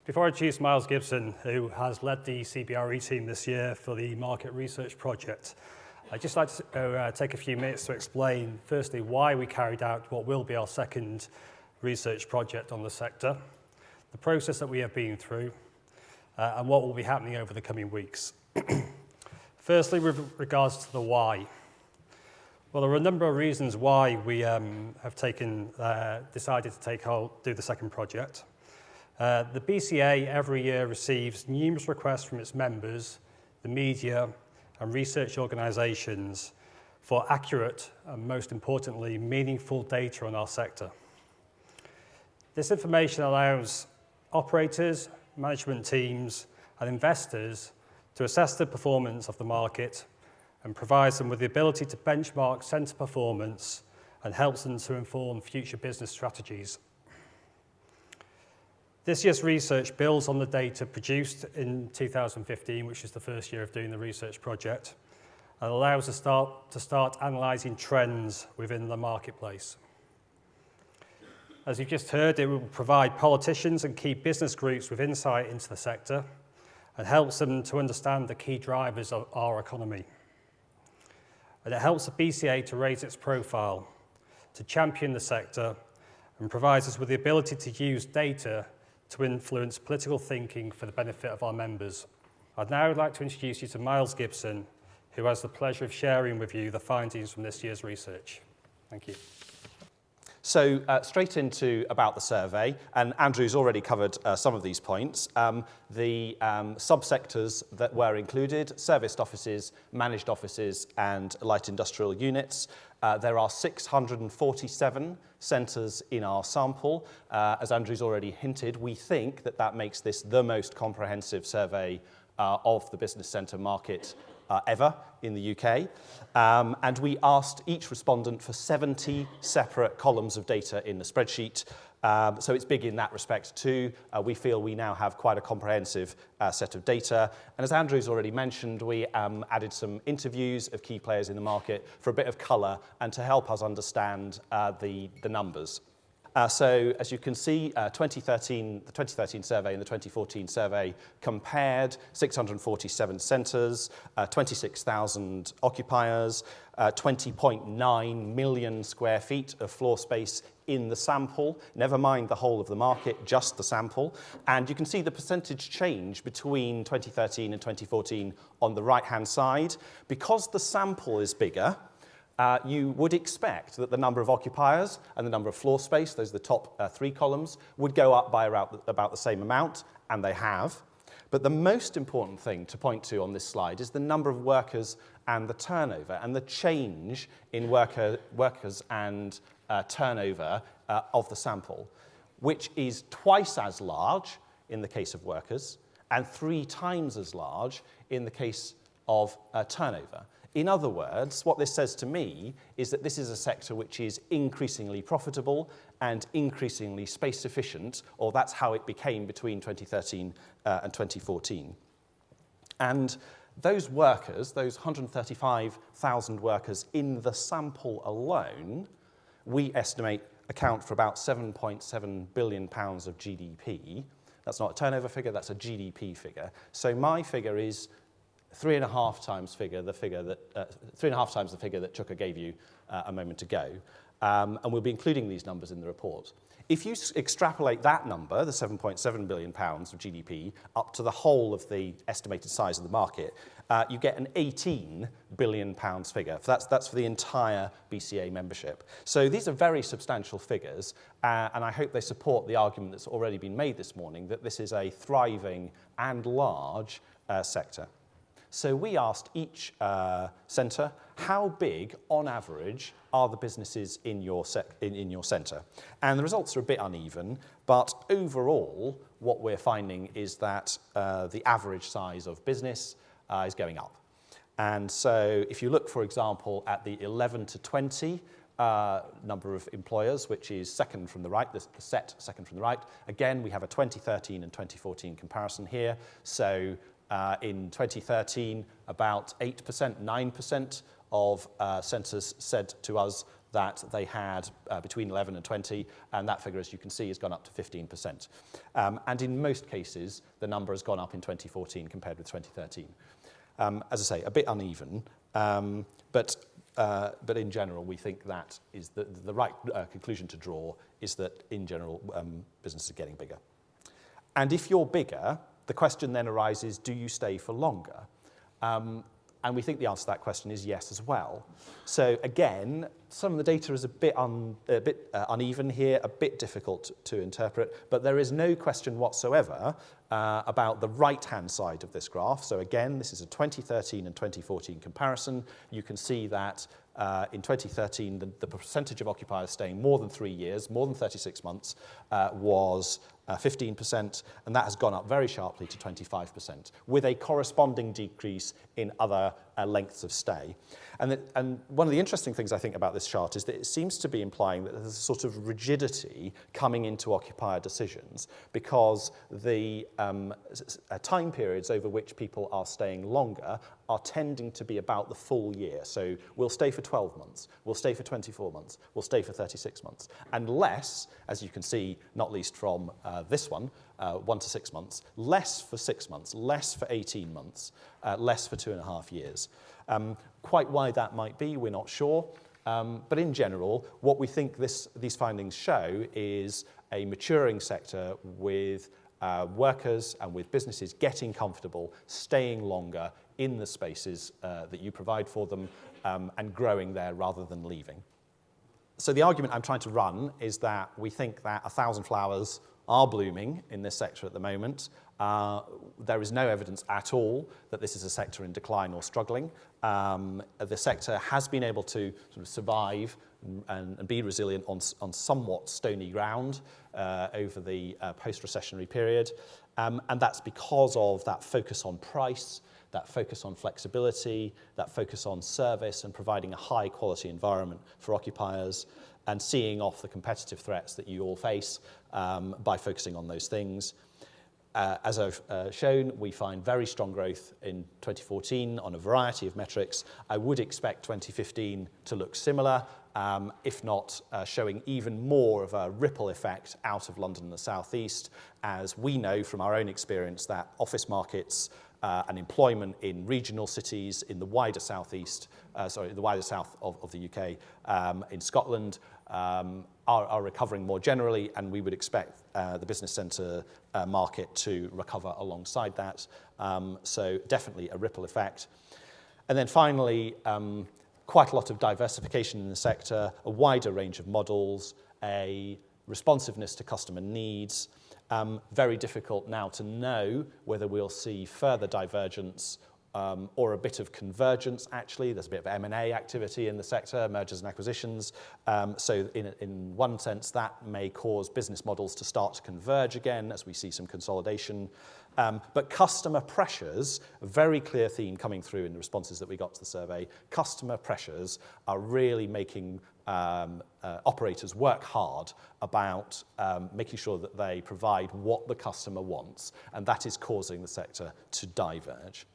Before I introduce Miles Gibson, who has led the CBRE team this year for the market research project, I'd just like to take a few minutes to explain, firstly, why we carried out what will be our second research project on the sector, the process that we have been through, and what will be happening over the coming weeks. Firstly, with regards to the why. Well, there are a number of reasons why we have decided to do the second project. The BCA every year receives numerous requests from its members, the media, and research organisations for accurate and, most importantly, meaningful data on our sector. This information allows operators, management teams, and investors to assess the performance of the market and provides them with the ability to benchmark centre performance and helps them to inform future business strategies. This year's research builds on the data produced in 2015, which is the first year of doing the research project, and allows us to start analysing trends within the marketplace. As you've just heard, it will provide politicians and key business groups with insight into the sector and helps them to understand the key drivers of our economy. And it helps the BCA to raise its profile, to champion the sector, and provides us with the ability to use data to influence political thinking for the benefit of our members. I'd now like to introduce you to Miles Gibson, who has the pleasure of sharing with you the findings from this year's research. Thank you. So straight into about the survey, and Andrew's already covered some of these points. The subsectors that were included: serviced offices, managed offices, and light industrial units. There are 647 centres in our sample. As Andrew's already hinted, we think that that makes this the most comprehensive survey of the business centre market ever in the UK. And we asked each respondent for 70 separate columns of data in the spreadsheet. So it's big in that respect too. We feel we now have quite a comprehensive set of data. And as Andrew's already mentioned, we added some interviews of key players in the market for a bit of colour and to help us understand the numbers. So as you can see, the 2013 survey and the 2014 survey compared 647 centres, 26,000 occupiers, 20.9 million square feet of floor space in the sample, never mind the whole of the market, just the sample. And you can see the percentage change between 2013 and 2014 on the right-hand side. Because the sample is bigger, you would expect that the number of occupiers and the number of floor space, those are the top three columns, would go up by about the same amount, and they have. But the most important thing to point to on this slide is the number of workers and the turnover, and the change in workers and turnover of the sample, which is twice as large in the case of workers and 3 times as large in the case of turnover. In other words, what this says to me is that this is a sector which is increasingly profitable and increasingly space efficient, or that's how it became between 2013 and 2014. And those workers, those 135,000 workers in the sample alone, we estimate account for about £7.7 billion of GDP. That's not a turnover figure, that's a GDP figure. So my figure is 3.5 times the figure that Chuka gave you a moment ago. And we'll be including these numbers in the report. If you extrapolate that number, the £7.7 billion of GDP, up to the whole of the estimated size of the market, you get an £18 billion figure. That's for the entire BCA membership. So these are very substantial figures, and I hope they support the argument that's already been made this morning that this is a thriving and large sector. So we asked each centre, how big, on average, are the businesses in your centre? And the results are a bit uneven, but overall, what we're finding is that the average size of business is going up. And so if you look, for example, at the 11 to 20 number of employers, which is second from the right, the set second from the right, again, we have a 2013 and 2014 comparison here. So in 2013, about 8%, 9% of centres said to us that they had between 11 and 20, and that figure, as you can see, has gone up to 15%. And in most cases, the number has gone up in 2014 compared with 2013. As I say, a bit uneven, but in general, we think that is the right conclusion to draw is that, in general, business is getting bigger. And if you're bigger, the question then arises, do you stay for longer? And we think the answer to that question is yes as well. So again, some of the data is a bit uneven here, a bit difficult to interpret, but there is no question whatsoever about the right-hand side of this graph. So again, this is a 2013 and 2014 comparison. You can see that in 2013, the percentage of occupiers staying more than 3 years, more than 36 months, was 15%, and that has gone up very sharply to 25%, with a corresponding decrease in other lengths of stay. And one of the interesting things I think about this chart is that it seems to be implying that there's a sort of rigidity coming into occupier decisions, because the time periods over which people are staying longer are tending to be about the full year. So we'll stay for 12 months, we'll stay for 24 months, we'll stay for 36 months. And less, as you can see, not least from this one, 1 to 6 months, less for 6 months, less for 18 months, less for 2.5 years. Quite why that might be, we're not sure. But in general, what we think these findings show is a maturing sector with workers and with businesses getting comfortable, staying longer in the spaces that you provide for them, and growing there rather than leaving. So the argument I'm trying to run is that we think that 1,000 flowers are blooming in this sector at the moment. There is no evidence at all that this is a sector in decline or struggling. The sector has been able to sort of survive and be resilient on somewhat stony ground over the post-recessionary period. And that's because of that focus on price, that focus on flexibility, that focus on service and providing a high-quality environment for occupiers, and seeing off the competitive threats that you all face by focusing on those things. As I've shown, we find very strong growth in 2014 on a variety of metrics. I would expect 2015 to look similar, if not showing even more of a ripple effect out of London and the South East, as we know from our own experience that office markets and employment in regional cities in the wider South East, the wider south of the UK, in Scotland, are recovering more generally, and we would expect the business centre market to recover alongside that. So definitely a ripple effect. And then finally, quite a lot of diversification in the sector, a wider range of models, a responsiveness to customer needs. Very difficult now to know whether we'll see further divergence or a bit of convergence, actually. There's a bit of M&A activity in the sector, mergers and acquisitions. So in one sense, that may cause business models to start to converge again as we see some consolidation. But customer pressures, a very clear theme coming through in the responses that we got to the survey, customer pressures are really making operators work hard about making sure that they provide what the customer wants, and that is causing the sector to diverge.